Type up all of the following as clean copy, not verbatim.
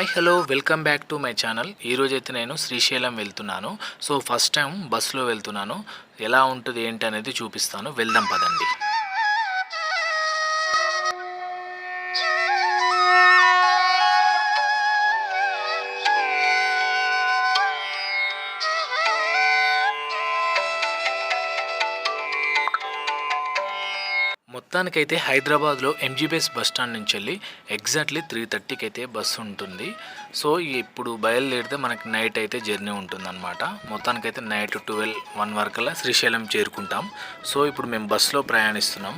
Hi hello welcome back to my channel. ఈరోజైతే నేను శ్రీశైలం వెళ్తున్నాను. సో ఫస్ట్ టైం బస్సులో వెళ్తున్నాను. ఎలా ఉంటుంది ఏంటి అనేది చూపిస్తాను. వెళ్దాం పదండి. మొత్తానికైతే హైదరాబాద్లో ఎంజీబీఎస్ బస్ స్టాండ్ నుంచి వెళ్ళి ఎగ్జాక్ట్లీ 3:30కి అయితే బస్సు ఉంటుంది. సో ఇప్పుడు బయలుదేరితే మనకి నైట్ అయితే జర్నీ ఉంటుందన్నమాట. మొత్తానికైతే నైట్ 12-1 వరకల్లా శ్రీశైలం చేరుకుంటాం. సో ఇప్పుడు మేము బస్సులో ప్రయాణిస్తున్నాం.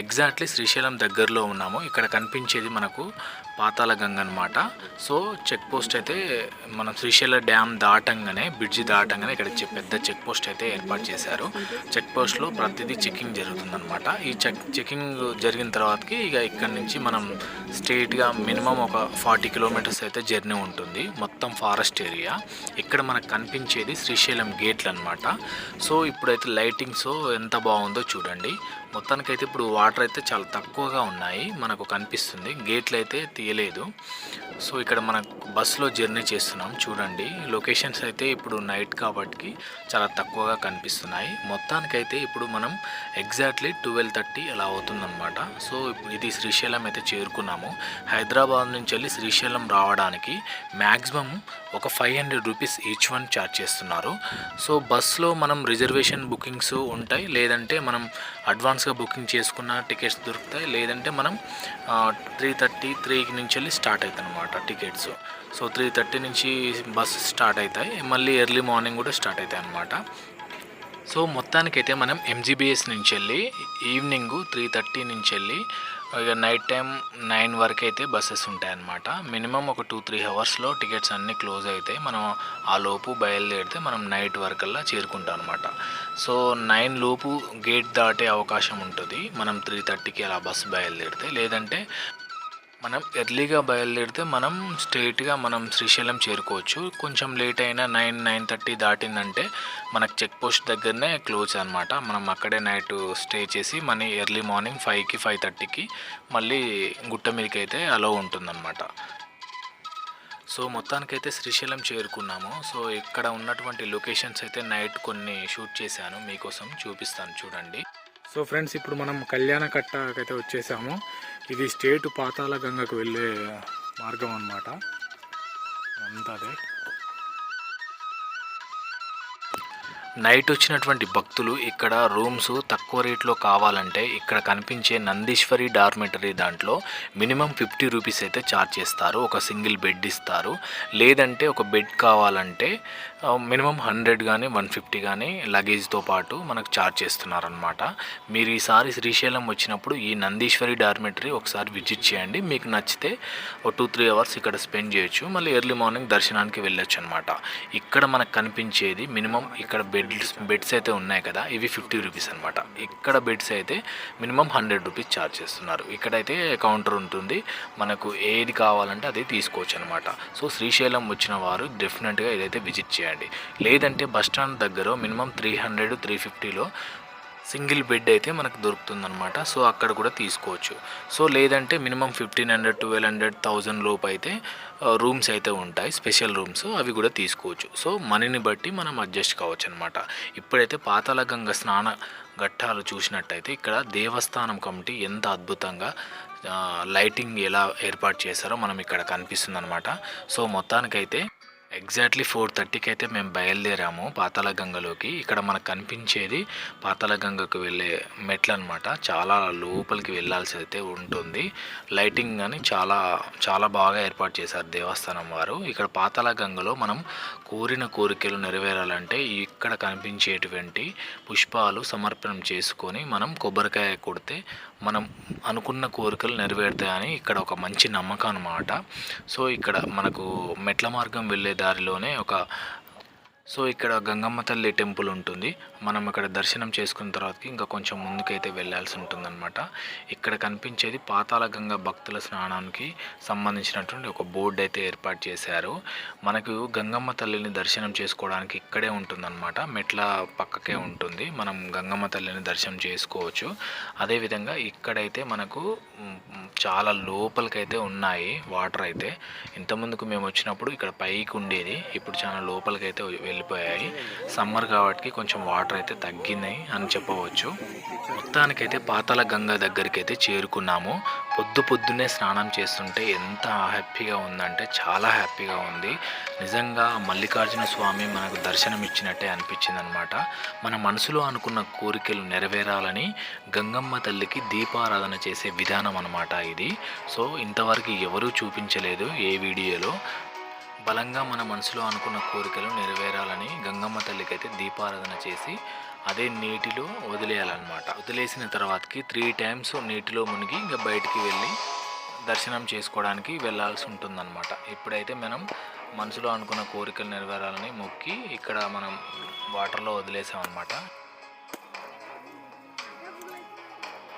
ఎగ్జాక్ట్లీ శ్రీశైలం దగ్గరలో ఉన్నాము. ఇక్కడ కనిపించేది మనకు పాతాళ గంగ అనమాట. సో చెక్ పోస్ట్ అయితే మనం శ్రీశైల డ్యామ్ దాటంగానే, బ్రిడ్జి దాటంగానే ఇక్కడ పెద్ద చెక్ పోస్ట్ అయితే ఏర్పాటు చేశారు. చెక్ పోస్ట్లో ప్రతిదీ చెకింగ్ జరుగుతుందన్నమాట. ఈ చెకింగ్ జరిగిన తర్వాతకి ఇక ఇక్కడ నుంచి మనం స్ట్రెయిట్గా మినిమం ఒక 40 కిలోమీటర్స్ అయితే జర్నీ ఉంటుంది. మొత్తం ఫారెస్ట్ ఏరియా. ఇక్కడ మనకు కనిపించేది శ్రీశైలం గేట్లు అనమాట. సో ఇప్పుడైతే లైటింగ్స్ ఎంత బాగుందో చూడండి. మొత్తానికైతే ఇప్పుడు వాటర్ అయితే చాలా తక్కువగా ఉన్నాయి మనకు కనిపిస్తుంది. గేట్లు అయితే తీయలేదు. సో ఇక్కడ మన బస్సులో జర్నీ చేస్తున్నాం చూడండి. లొకేషన్స్ అయితే ఇప్పుడు నైట్ కాబట్టి చాలా తక్కువగా కనిపిస్తున్నాయి. మొత్తానికైతే ఇప్పుడు మనం ఎగ్జాక్ట్లీ 12:30 అలా అవుతుందన్నమాట. సో ఇది శ్రీశైలం అయితే చేరుకున్నాము. హైదరాబాద్ నుంచి వెళ్ళి శ్రీశైలం రావడానికి మ్యాక్సిమం ఒక 500 రూపీస్ ఈచ్ వన్ ఛార్జ్ చేస్తున్నారు. సో బస్సులో మనం రిజర్వేషన్ బుకింగ్స్ ఉంటాయి, లేదంటే మనం అడ్వాన్స్గా బుకింగ్ చేసుకున్న టికెట్స్ దొరుకుతాయి, లేదంటే మనం 3:33 నుంచి వెళ్ళి స్టార్ట్ అవుతాయి అన్నమాట టికెట్స్. సో 3:30 నుంచి బస్సు స్టార్ట్ అవుతాయి, మళ్ళీ ఎర్లీ మార్నింగ్ కూడా స్టార్ట్ అవుతాయి అన్నమాట. సో మొత్తానికైతే మనం ఎంజీబీఎస్ నుంచి వెళ్ళి ఈవినింగ్ 3:30 నుంచి వెళ్ళి ఇక నైట్ టైం 9 వరకు అయితే బస్సెస్ ఉంటాయన్నమాట. మినిమం ఒక 2-3 అవర్స్లో టికెట్స్ అన్నీ క్లోజ్ అవుతాయి. మనం ఆ లోపు బయలుదేరితే మనం నైట్ వరకల్లా చేరుకుంటాం అనమాట. సో 9 లోపు గేట్ దాటే అవకాశం ఉంటుంది మనం 3:30కి అలా బస్సు బయలుదేరితే. లేదంటే మనం ఎర్లీగా బయలుదేరితే మనం స్ట్రైట్గా మనం శ్రీశైలం చేరుకోవచ్చు. కొంచెం లేట్ అయినా 9-9:30 దాటిందంటే మనకు చెక్ పోస్ట్ దగ్గరనే క్లోజ్ అనమాట. మనం అక్కడే నైట్ స్టే చేసి మళ్ళీ ఎర్లీ మార్నింగ్ 5కి 5:30కి మళ్ళీ గుట్ట మీదకి అయితే అలో ఉంటుందన్నమాట. సో మొత్తానికైతే శ్రీశైలం చేరుకున్నాము. సో ఇక్కడ ఉన్నటువంటి లొకేషన్స్ అయితే నైట్ కొన్ని షూట్ చేశాను, మీకోసం చూపిస్తాను చూడండి. సో ఫ్రెండ్స్, ఇప్పుడు మనం కళ్యాణకట్టకైతే వచ్చేసాము. ఇది స్టేట్ పాతాళ గంగకు వెళ్ళే మార్గం అన్నమాట. అంతా అదే. నైట్ వచ్చినటువంటి భక్తులు ఇక్కడ రూమ్స్ తక్కువ రేట్లో కావాలంటే ఇక్కడ కనిపించే నందీశ్వరి డార్మెటరీ దాంట్లో మినిమం 50 రూపీస్ అయితే ఛార్జ్ చేస్తారు. ఒక సింగిల్ బెడ్ ఇస్తారు. లేదంటే ఒక బెడ్ కావాలంటే మినిమం 100 కానీ 150 కానీ లగేజ్తో పాటు మనకు ఛార్జ్ చేస్తున్నారనమాట. మీరు ఈసారి శ్రీశైలం వచ్చినప్పుడు ఈ నందీశ్వరి డార్మెటరీ ఒకసారి విజిట్ చేయండి. మీకు నచ్చితే ఒక 2-3 అవర్స్ ఇక్కడ స్పెండ్ చేయొచ్చు. మళ్ళీ ఎర్లీ మార్నింగ్ దర్శనానికి వెళ్ళొచ్చు అనమాట. ఇక్కడ మనకు కనిపించేది మినిమం ఇక్కడ బెడ్స్ అయితే ఉన్నాయి కదా, ఇవి 50 రూపీస్ అనమాట. ఇక్కడ బెడ్స్ అయితే మినిమం 100 రూపీస్ ఛార్జ్ చేస్తున్నారు. ఇక్కడైతే కౌంటర్ ఉంటుంది, మనకు ఏది కావాలంటే అది తీసుకోవచ్చు అనమాట. సో శ్రీశైలం వచ్చిన వారు డెఫినెట్గా ఇదైతే విజిట్ చేయండి. లేదంటే బస్టాండ్ దగ్గర మినిమం 300-350లో సింగిల్ బెడ్ అయితే మనకు దొరుకుతుందన్నమాట. సో అక్కడ కూడా తీసుకోవచ్చు. సో లేదంటే మినిమం 1500-1200-1000 లోపు అయితే రూమ్స్ అయితే ఉంటాయి, స్పెషల్ రూమ్స్, అవి కూడా తీసుకోవచ్చు. సో మనీని బట్టి మనం అడ్జస్ట్ కావచ్చు అనమాట. ఇప్పుడైతే పాతాళ గంగ స్నాన ఘట్టాలు చూసినట్టయితే ఇక్కడ దేవస్థానం కమిటీ ఎంత అద్భుతంగా లైటింగ్ ఎలా ఏర్పాటు చేశారో మనం ఇక్కడ కనిపిస్తుంది అనమాట. సో మొత్తానికైతే ఎగ్జాక్ట్లీ 4:30కి అయితే మేము బయలుదేరాము పాతాళ గంగలోకి. ఇక్కడ మనకు కనిపించేది పాతాళ గంగకు వెళ్ళే మెట్లు అనమాట. చాలా లోపలికి వెళ్ళాల్సి అయితే ఉంటుంది. లైటింగ్ కానీ చాలా చాలా బాగా ఏర్పాటు చేశారు దేవస్థానం వారు. ఇక్కడ పాతాళ గంగలో మనం కోరిన కోరికలు నెరవేరాలంటే ఇక్కడ కనిపించేటువంటి పుష్పాలు సమర్పణం చేసుకొని మనం కొబ్బరికాయ కొడితే మనం అనుకున్న కోరికలు నెరవేరుతాయని ఇక్కడ ఒక మంచి నమ్మకం అన్నమాట. సో ఇక్కడ మనకు మెట్ల మార్గం వెళ్ళే దారిలోనే సో ఇక్కడ గంగమ్మ తల్లి టెంపుల్ ఉంటుంది. మనం ఇక్కడ దర్శనం చేసుకున్న తర్వాతకి ఇంకా కొంచెం ముందుకైతే వెళ్ళాల్సి ఉంటుందన్నమాట. ఇక్కడ కనిపించేది పాతాళ గంగ భక్తుల స్నానానికి సంబంధించినటువంటి ఒక బోర్డు అయితే ఏర్పాటు చేశారు. మనకు గంగమ్మ తల్లిని దర్శనం చేసుకోవడానికి ఇక్కడే ఉంటుందన్నమాట. మెట్ల పక్కకే ఉంటుంది, మనం గంగమ్మ తల్లిని దర్శనం చేసుకోవచ్చు. అదేవిధంగా ఇక్కడైతే మనకు చాలా లోపలికైతే ఉన్నాయి వాటర్ అయితే. ఇంతకుముందుకు మేము వచ్చినప్పుడు ఇక్కడ పైకి ఉండేది, ఇప్పుడు చాలా లోపలికైతే వెళ్ళిపోయాయి. సమ్మర్ కాబట్టి కొంచెం వాటర్ అయితే తగ్గినాయి అని చెప్పవచ్చు. మొత్తానికైతే పాతాళ గంగ దగ్గరికి అయితే చేరుకున్నాము. పొద్దున్నే స్నానం చేస్తుంటే ఎంత హ్యాపీగా ఉందంటే చాలా హ్యాపీగా ఉంది. నిజంగా మల్లికార్జున స్వామి మనకు దర్శనం ఇచ్చినట్టే అనిపించింది అనమాట. మన మనసులో అనుకున్న కోరికలు నెరవేరాలని గంగమ్మ తల్లికి దీపారాధన చేసే విధానం అనమాట ఇది. సో ఇంతవరకు ఎవరూ చూపించలేదు ఏ వీడియోలో. బలంగా మన మనసులో అనుకున్న కోరికలు నెరవేరాలని గంగమ్మ తల్లికి అయితే దీపారాధన చేసి అదే నీటిలో వదిలేయాలన్నమాట. వదిలేసిన తర్వాతకి 3 times నీటిలో మునిగి ఇంకా బయటికి వెళ్ళి దర్శనం చేసుకోవడానికి వెళ్ళాల్సి ఉంటుందన్నమాట. ఇప్పుడైతే మనం మనసులో అనుకున్న కోరికలు నెరవేరాలని మొక్కి ఇక్కడ మనం వాటర్లో వదిలేసామన్నమాట.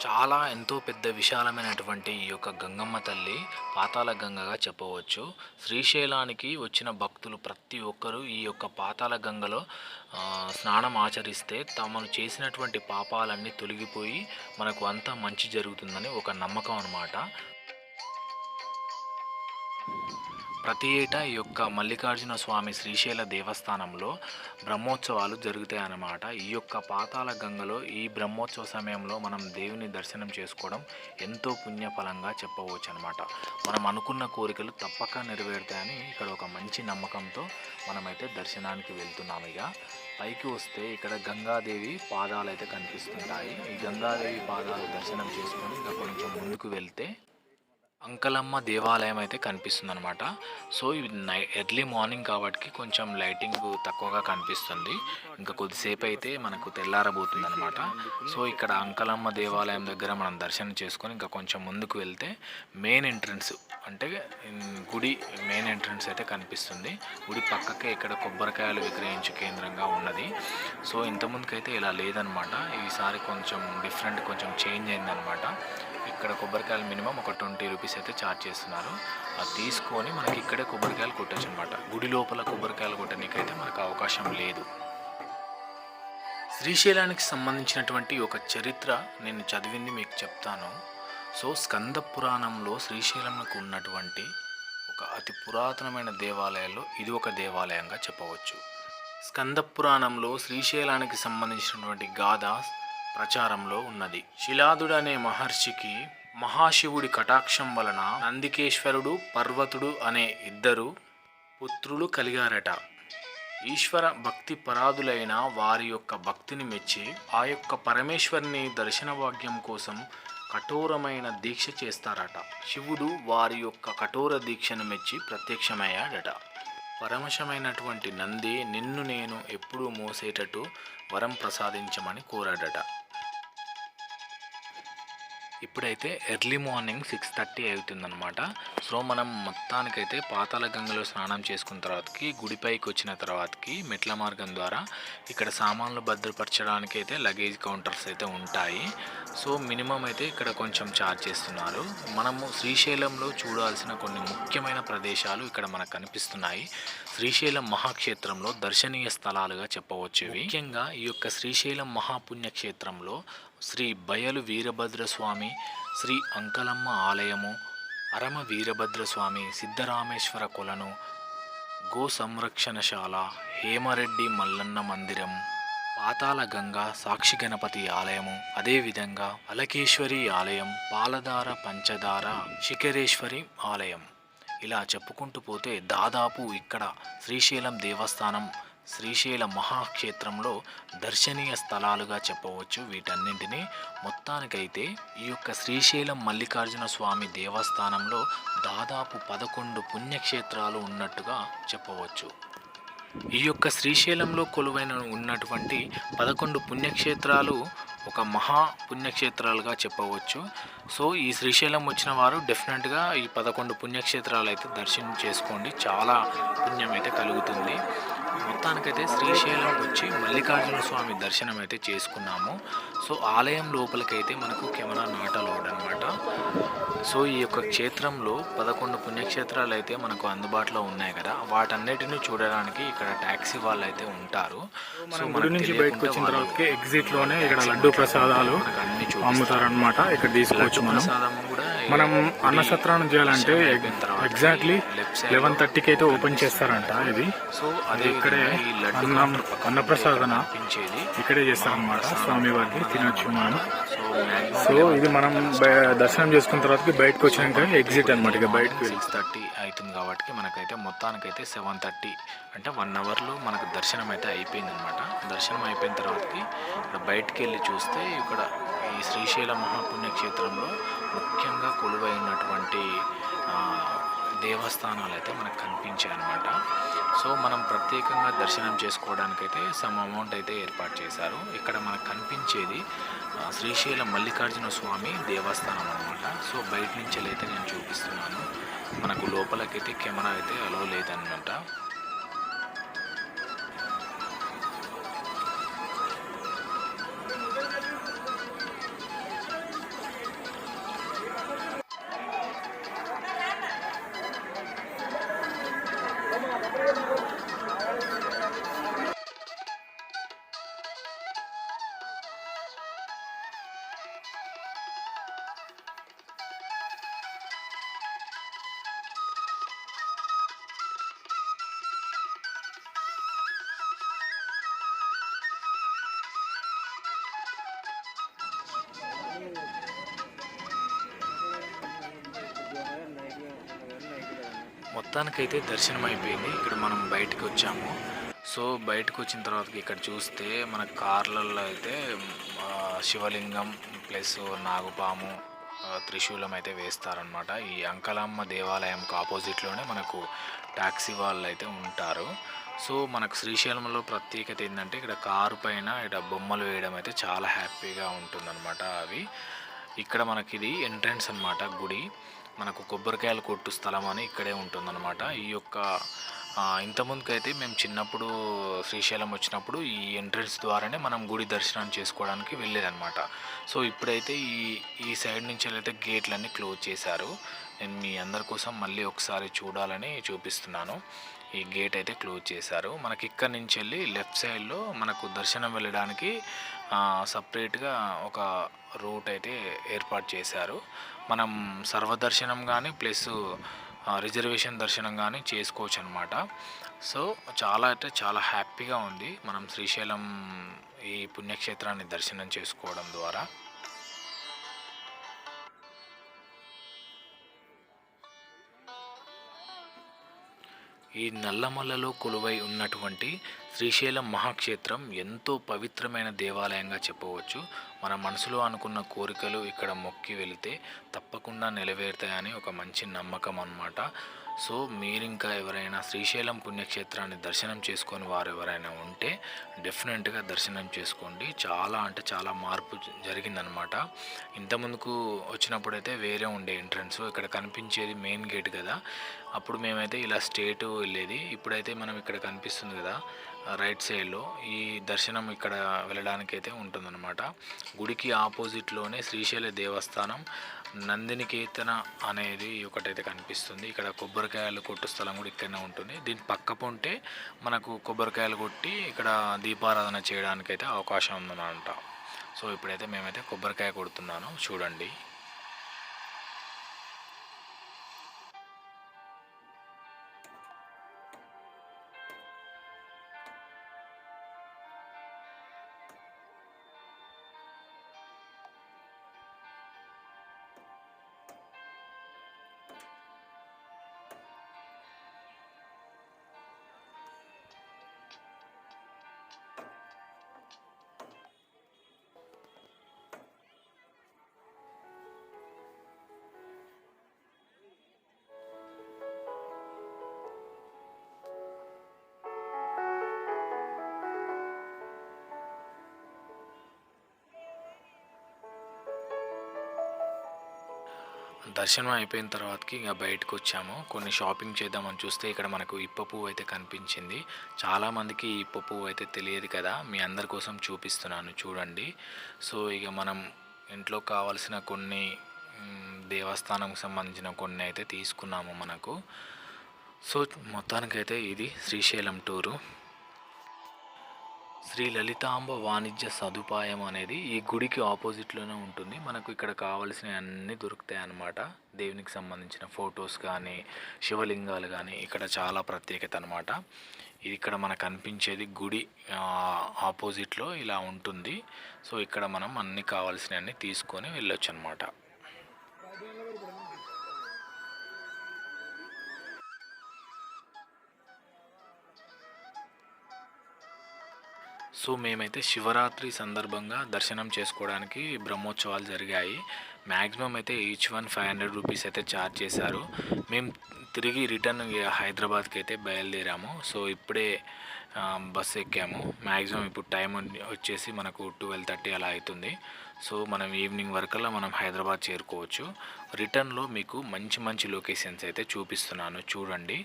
చాలా ఎంతో పెద్ద విశాలమైనటువంటి ఈ యొక్క గంగమ్మ తల్లి పాతాళ గంగగా చెప్పవచ్చు. శ్రీశైలానికి వచ్చిన భక్తులు ప్రతి ఒక్కరూ ఈ యొక్క పాతాళ గంగలో స్నానం ఆచరిస్తే తమను చేసినటువంటి పాపాలన్నీ తొలగిపోయి మనకు అంతా మంచి జరుగుతుందని ఒక నమ్మకం అన్నమాట. ప్రతి ఏటా ఈ యొక్క మల్లికార్జున స్వామి శ్రీశైల దేవస్థానంలో బ్రహ్మోత్సవాలు జరుగుతాయి అన్నమాట. ఈ యొక్క పాతాళ గంగలో ఈ బ్రహ్మోత్సవ సమయంలో మనం దేవుని దర్శనం చేసుకోవడం ఎంతో పుణ్యఫలంగా చెప్పవచ్చు అనమాట. మనం అనుకున్న కోరికలు తప్పక నెరవేరుతాయని ఇక్కడ ఒక మంచి నమ్మకంతో మనమైతే దర్శనానికి వెళ్తున్నాము. ఇక పైకి వస్తే ఇక్కడ గంగాదేవి పాదాలు అయితే కనిపిస్తుంటాయి. ఈ గంగాదేవి పాదాలు దర్శనం చేసుకొని ఇంకా కొంచెం ముందుకు వెళ్తే అంకలమ్మ దేవాలయం అయితే కనిపిస్తుంది అనమాట. సో ఇది ఎర్లీ మార్నింగ్ కాబట్టి కొంచెం లైటింగ్ తక్కువగా కనిపిస్తుంది. ఇంకా కొద్దిసేపు అయితే మనకు తెల్లారబోతుంది అనమాట. సో ఇక్కడ అంకలమ్మ దేవాలయం దగ్గర మనం దర్శనం చేసుకొని ఇంకా కొంచెం ముందుకు వెళ్తే మెయిన్ ఎంట్రన్స్ అంటే గుడి మెయిన్ ఎంట్రన్స్ అయితే కనిపిస్తుంది. గుడి పక్కకే ఇక్కడ కొబ్బరికాయలు విక్రయించే కేంద్రంగా ఉన్నది. సో ఇంతకుముందుకైతే ఇలా లేదనమాట. ఈసారి కొంచెం డిఫరెంట్, కొంచెం చేంజ్ అయిందనమాట. ఇక్కడ కొబ్బరికాయలు మినిమం ఒక 20 రూపీస్ అయితే ఛార్జ్ చేస్తున్నారు. అది తీసుకొని మనకి ఇక్కడే కొబ్బరికాయలు కొట్టచ్చు అనమాట. గుడి లోపల కొబ్బరికాయలు కొట్టడానికైతే మనకు అవకాశం లేదు. శ్రీశైలానికి సంబంధించినటువంటి ఒక చరిత్ర నేను చదివింది మీకు చెప్తాను. సో స్కంద పురాణంలో శ్రీశైలంకు ఉన్నటువంటి ఒక అతి పురాతనమైన దేవాలయాల్లో ఇది ఒక దేవాలయంగా చెప్పవచ్చు. స్కంద పురాణంలో శ్రీశైలానికి సంబంధించినటువంటి గాథ ప్రచారంలో ఉన్నది. శిలాదుడు అనే మహర్షికి మహాశివుడి కటాక్షం వలన నందికేశ్వరుడు, పర్వతుడు అనే 2 పుత్రులు కలిగారట. ఈశ్వర భక్తి పరాదులైన వారి యొక్క భక్తిని మెచ్చి ఆ యొక్క పరమేశ్వరుని దర్శన భాగ్యం కోసం కఠోరమైన దీక్ష చేస్తారట. శివుడు వారి యొక్క కఠోర దీక్షను మెచ్చి ప్రత్యక్షమయ్యాడట. పరమశమైనటువంటి నంది నిన్ను నేను ఎప్పుడూ మోసేటట్టు వరం ప్రసాదించమని కోరాడట. ఇప్పుడైతే ఎర్లీ మార్నింగ్ 6:30 అవుతుందన్నమాట. సో మనం మొత్తానికైతే పాతాళ గంగలో స్నానం చేసుకున్న తర్వాతకి గుడిపైకి వచ్చిన తర్వాతకి మెట్ల మార్గం ద్వారా ఇక్కడ సామాన్లు భద్రపరచడానికి అయితే లగేజ్ కౌంటర్స్ అయితే ఉంటాయి. సో మినిమం అయితే ఇక్కడ కొంచెం ఛార్జ్ చేస్తున్నారు. మనము శ్రీశైలంలో చూడాల్సిన కొన్ని ముఖ్యమైన ప్రదేశాలు ఇక్కడ మనకు కనిపిస్తున్నాయి. శ్రీశైలం మహాక్షేత్రంలో దర్శనీయ స్థలాలుగా చెప్పవచ్చు. ముఖ్యంగా ఈ యొక్క శ్రీశైలం మహాపుణ్యక్షేత్రంలో శ్రీ బయలు వీరభద్రస్వామి, శ్రీ అంకలమ్మ ఆలయము, అరమ వీరభద్రస్వామి, సిద్ధరామేశ్వర కొలను, గో సంరక్షణశాల, హేమరెడ్డి మల్లన్న మందిరం, పాతాళ గంగా సాక్షి గణపతి ఆలయము, అదేవిధంగా అలకేశ్వరి ఆలయం, పాలధార పంచదార శిఖరేశ్వరి ఆలయం, ఇలా చెప్పుకుంటూ పోతే దాదాపు ఇక్కడ శ్రీశైలం దేవస్థానం శ్రీశైల మహాక్షేత్రంలో దర్శనీయ స్థలాలుగా చెప్పవచ్చు. వీటన్నింటినీ మొత్తానికైతే ఈ యొక్క శ్రీశైలం మల్లికార్జున స్వామి దేవస్థానంలో దాదాపు 11 పుణ్యక్షేత్రాలు ఉన్నట్టుగా చెప్పవచ్చు. ఈ యొక్క శ్రీశైలంలో కొలువైన ఉన్నటువంటి 11 పుణ్యక్షేత్రాలు ఒక మహా పుణ్యక్షేత్రాలుగా చెప్పవచ్చు. సో ఈ శ్రీశైలం వచ్చిన వారు డెఫినెట్గా ఈ 11 పుణ్యక్షేత్రాలు అయితే దర్శనం చేసుకోండి. చాలా పుణ్యం అయితే కలుగుతుంది. మొత్తానికైతే శ్రీశైలం వచ్చి మల్లికార్జున స్వామి దర్శనం అయితే చేసుకున్నాము. సో ఆలయం లోపలికైతే మనకు కెమెరా నాట్ అలౌడ్ అనమాట. సో ఈ యొక్క క్షేత్రంలో 11 పుణ్యక్షేత్రాలు అయితే మనకు అందుబాటులో ఉన్నాయి కదా, వాటన్నిటిని చూడడానికి ఇక్కడ ట్యాక్సీ వాళ్ళు అయితే ఉంటారు. సో గుడి నుంచి బయటకు వచ్చిన తర్వాత ఎగ్జిట్ లోనే ఇక్కడ లడ్డు ప్రసాదాలు అమ్ముతారనమాట. ఇక్కడ తీసుకోవచ్చు. మనం అన్నసత్రాన్ని చేయాలంటే ఎగ్జాక్ట్లీ 11:30కి అయితే ఓపెన్ చేస్తారంట. ఇది సో అదే ఇక్కడే అన్నప్రసాదన ఇక్కడే చేస్తారనమాట. స్వామి వారికి తినొచ్చు మనం. సో ఇది మనం దర్శనం చేసుకున్న తర్వాత బయటకు వచ్చినాక ఎగ్జిట్ అనమాట. ఇక బయటకు 6:30 అవుతుంది కాబట్టి మనకైతే మొత్తానికైతే 7:30 అంటే 1 అవర్లో మనకు దర్శనం అయితే అయిపోయింది అనమాట. దర్శనం అయిపోయిన తర్వాతకి ఇక్కడ బయటికి వెళ్ళి చూస్తే ఇక్కడ ఈ శ్రీశైల మహాపుణ్యక్షేత్రంలో ముఖ్యంగా కొలువై ఉన్నటువంటి దేవస్థానాలు అయితే మనకు కనిపించాయి అన్నమాట. సో మనం ప్రత్యేకంగా దర్శనం చేసుకోవడానికైతే సమ్ అమౌంట్ అయితే ఏర్పాటు చేశారు. ఇక్కడ మనకు కనిపించేది శ్రీశైలం మల్లికార్జున స్వామి దేవస్థానం అనమాట. సో బయట నుంచి అయితే నేను చూపిస్తున్నాను. మనకు లోపలకైతే కెమెరా అయితే అలో లేదన్నమాట. మొత్తానికైతే దర్శనం అయిపోయింది. ఇక్కడ మనం బయటకు వచ్చాము. సో బయటకు వచ్చిన తర్వాత ఇక్కడ చూస్తే మన కార్లలో అయితే శివలింగం ప్లస్ నాగుపాము త్రిశూలం అయితే వేస్తారనమాట. ఈ అంకలమ్మ దేవాలయంకు ఆపోజిట్లోనే మనకు ట్యాక్సీ వాళ్ళు అయితే ఉంటారు. సో మనకు శ్రీశైలంలో ప్రత్యేకత ఏంటంటే ఇక్కడ కారు పైన ఇక్కడ బొమ్మలు వేయడం అయితే చాలా హ్యాపీగా ఉంటుందన్నమాట. అవి ఇక్కడ మనకి ఇది ఎంట్రన్స్ అనమాట. గుడి మనకు కొబ్బరికాయలు కొట్టు స్థలం అని ఇక్కడే ఉంటుందన్నమాట. ఈ యొక్క ఇంతకుముందుకైతే మేము చిన్నప్పుడు శ్రీశైలం వచ్చినప్పుడు ఈ ఎంట్రన్స్ ద్వారానే మనం గుడి దర్శనం చేసుకోవడానికి వెళ్ళేదన్నమాట. సో ఇప్పుడైతే ఈ సైడ్ నుంచి అయితే గేట్లన్నీ క్లోజ్ చేశారు. నేను మీ అందరి కోసం మళ్ళీ ఒకసారి చూడాలని చూపిస్తున్నాను. ఈ గేట్ అయితే క్లోజ్ చేశారు. మనకి ఇక్కడ నుంచి వెళ్ళి లెఫ్ట్ సైడ్లో మనకు దర్శనం వెళ్ళడానికి సపరేట్గా ఒక రూట్ అయితే ఏర్పాటు చేశారు. మనం సర్వదర్శనం కానీ ప్లస్ రిజర్వేషన్ దర్శనం కానీ చేసుకోవచ్చు అనమాట. సో చాలా అంటే చాలా హ్యాపీగా ఉంది మనం శ్రీశైలం ఈ పుణ్యక్షేత్రాన్ని దర్శనం చేసుకోవడం ద్వారా. ఈ నల్లమల్లలో కొలువై ఉన్నటువంటి శ్రీశైలం మహాక్షేత్రం ఎంతో పవిత్రమైన దేవాలయంగా చెప్పవచ్చు. మన మనసులో అనుకున్న కోరికలు ఇక్కడ మొక్కి వెళితే తప్పకుండా నెరవేరుతాయని ఒక మంచి నమ్మకం అన్నమాట. సో మీరు ఇంకా ఎవరైనా శ్రీశైలం పుణ్యక్షేత్రాన్ని దర్శనం చేసుకొని వారు ఎవరైనా ఉంటే డెఫినెట్గా దర్శనం చేసుకోండి. చాలా అంటే చాలా మార్పు జరిగిందనమాట. ఇంతకుముందుకు వచ్చినప్పుడైతే వేరే ఉండే ఎంట్రన్స్, ఇక్కడ కనిపించేది మెయిన్ గేట్ కదా. అప్పుడు మేమైతే ఇలా స్ట్రేట్ వెళ్ళేది. ఇప్పుడైతే మనం ఇక్కడ కనిపిస్తుంది కదా రైట్ సైడ్లో, ఈ దర్శనం ఇక్కడ వెళ్ళడానికి అయితే ఉంటుందన్నమాట. గుడికి ఆపోజిట్లోనే శ్రీశైల దేవస్థానం నందినికేతన అనేది ఒకటైతే కనిపిస్తుంది. ఇక్కడ కొబ్బరికాయలు కొట్టు స్థలం కూడా ఇక్కడనే ఉంటుంది. దీని పక్క పొంటే మనకు కొబ్బరికాయలు కొట్టి ఇక్కడ దీపారాధన చేయడానికైతే అవకాశం ఉందన్నమాట. సో ఇప్పుడైతే మేమైతే కొబ్బరికాయ కొడుతున్నాను, చూడండి. దర్శనం అయిపోయిన తర్వాతకి ఇంకా బయటకు వచ్చాము. కొన్ని షాపింగ్ చేద్దామని చూస్తే ఇక్కడ మనకు ఇప్ప పువ్వు అయితే కనిపించింది. చాలామందికి ఈ ఇప్ప పువ్వు అయితే తెలియదు కదా, మీ అందరి కోసం చూపిస్తున్నాను చూడండి. సో ఇక మనం ఇంట్లో కావాల్సిన కొన్ని దేవస్థానంకి సంబంధించిన కొన్ని అయితే తీసుకున్నాము మనకు. సో మొత్తానికైతే ఇది శ్రీశైలం టూరు. శ్రీ లలితాంబ వాణిజ్య సదుపాయం అనేది ఈ గుడికి ఆపోజిట్లోనే ఉంటుంది. మనకు ఇక్కడ కావాల్సినవి అన్నీ దొరుకుతాయి అన్నమాట. దేవునికి సంబంధించిన ఫొటోస్ కానీ శివలింగాలు కానీ ఇక్కడ చాలా ప్రత్యేకత అనమాట. ఇది ఇక్కడ మనకు కనిపించేది గుడి ఆపోజిట్లో ఇలా ఉంటుంది. సో ఇక్కడ మనం అన్నీ కావాల్సినవన్నీ తీసుకొని వెళ్ళొచ్చు అనమాట. సో మేమైతే శివరాత్రి సందర్భంగా దర్శనం చేసుకోవడానికి బ్రహ్మోత్సవాలు జరిగాయి. మ్యాక్సిమం అయితే ఈచ్ వన్ 500 రూపీస్ అయితే ఛార్జ్ చేశారు. మేము తిరిగి రిటర్న్ హైదరాబాద్కి అయితే బయలుదేరాము. సో ఇప్పుడే బస్సు ఎక్కాము. మ్యాక్సిమం ఇప్పుడు టైం వచ్చేసి మనకు 12:30 అలా అవుతుంది. సో మనం ఈవినింగ్ వరకల్లా మనం హైదరాబాద్ చేరుకోవచ్చు. రిటర్న్లో మీకు మంచి మంచి లొకేషన్స్ అయితే చూపిస్తున్నాను చూడండి.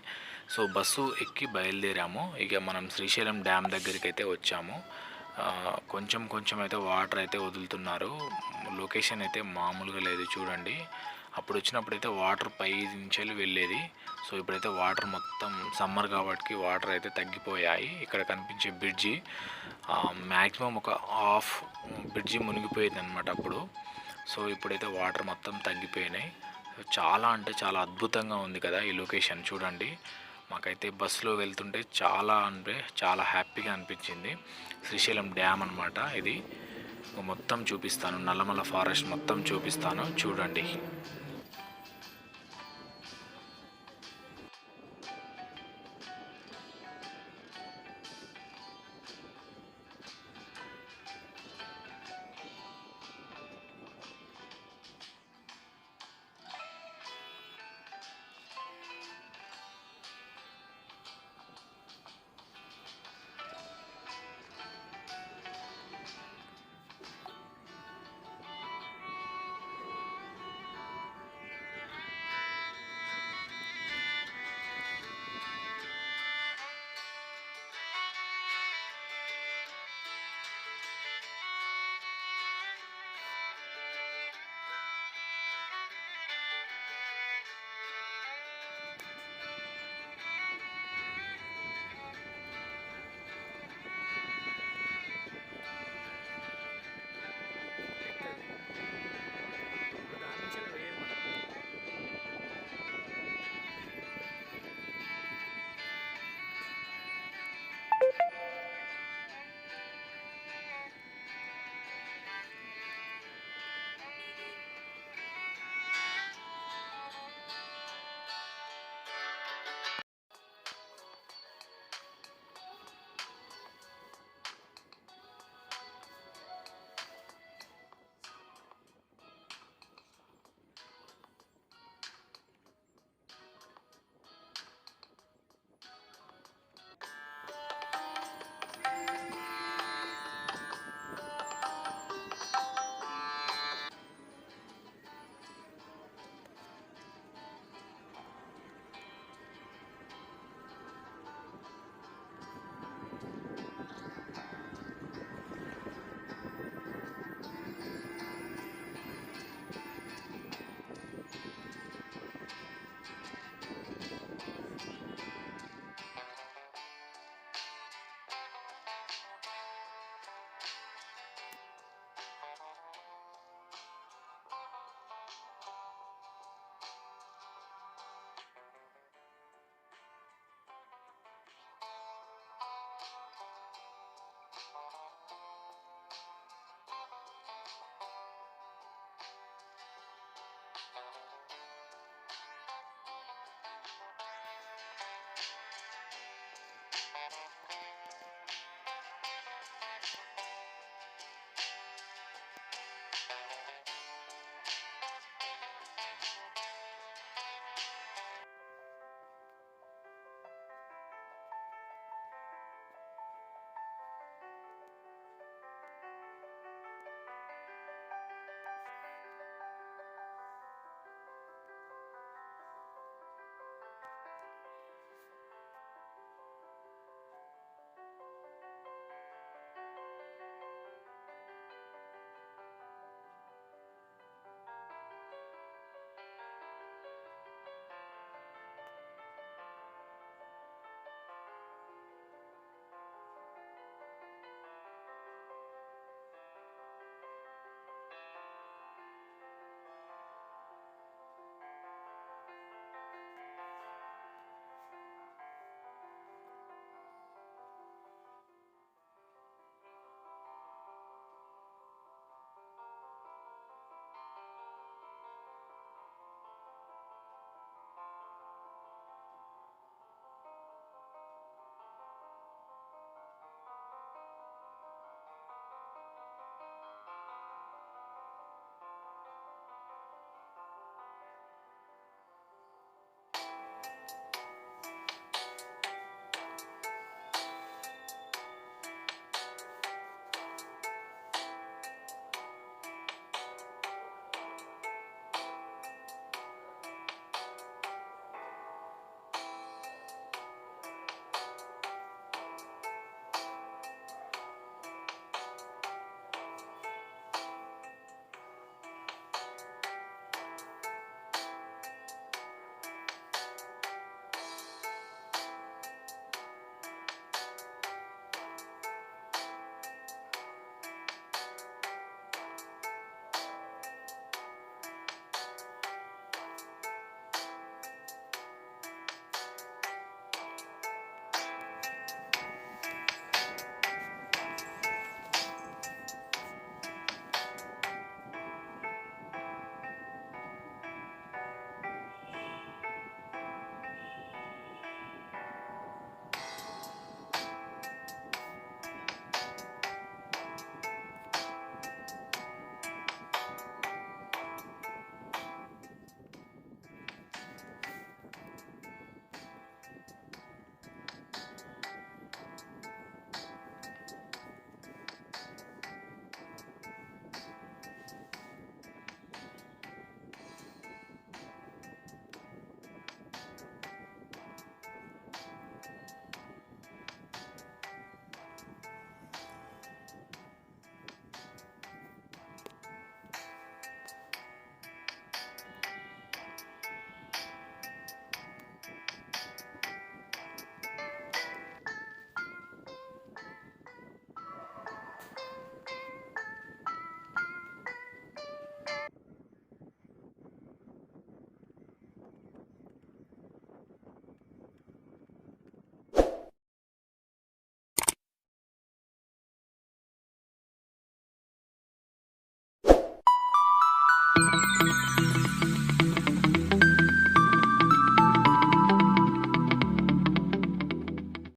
సో బస్సు ఎక్కి బయలుదేరాము. ఇక మనం శ్రీశైలం డ్యామ్ దగ్గరికి అయితే వచ్చాము. కొంచెం కొంచెం అయితే వాటర్ అయితే వదులుతున్నారు. లొకేషన్ అయితే మామూలుగా లేదు చూడండి. అప్పుడు వచ్చినప్పుడు అయితే వాటర్ పై నుంచి వెళ్ళేది. సో ఇప్పుడైతే వాటర్ మొత్తం సమ్మర్ కాబట్టి వాటర్ అయితే తగ్గిపోయాయి. ఇక్కడ కనిపించే బ్రిడ్జి మ్యాక్సిమం ఒక హాఫ్ బ్రిడ్జి మునిగిపోయింది అనమాట అప్పుడు. సో ఇప్పుడైతే వాటర్ మొత్తం తగ్గిపోయినాయి. చాలా అంటే చాలా అద్భుతంగా ఉంది కదా ఈ లొకేషన్ చూడండి. మాకైతే బస్సులో వెళ్తుంటే చాలా హ్యాపీగా అనిపించింది. శ్రీశైలం డ్యామ్ అనమాట ఇది. మొత్తం చూపిస్తాను, నల్లమల ఫారెస్ట్ మొత్తం చూపిస్తాను చూడండి.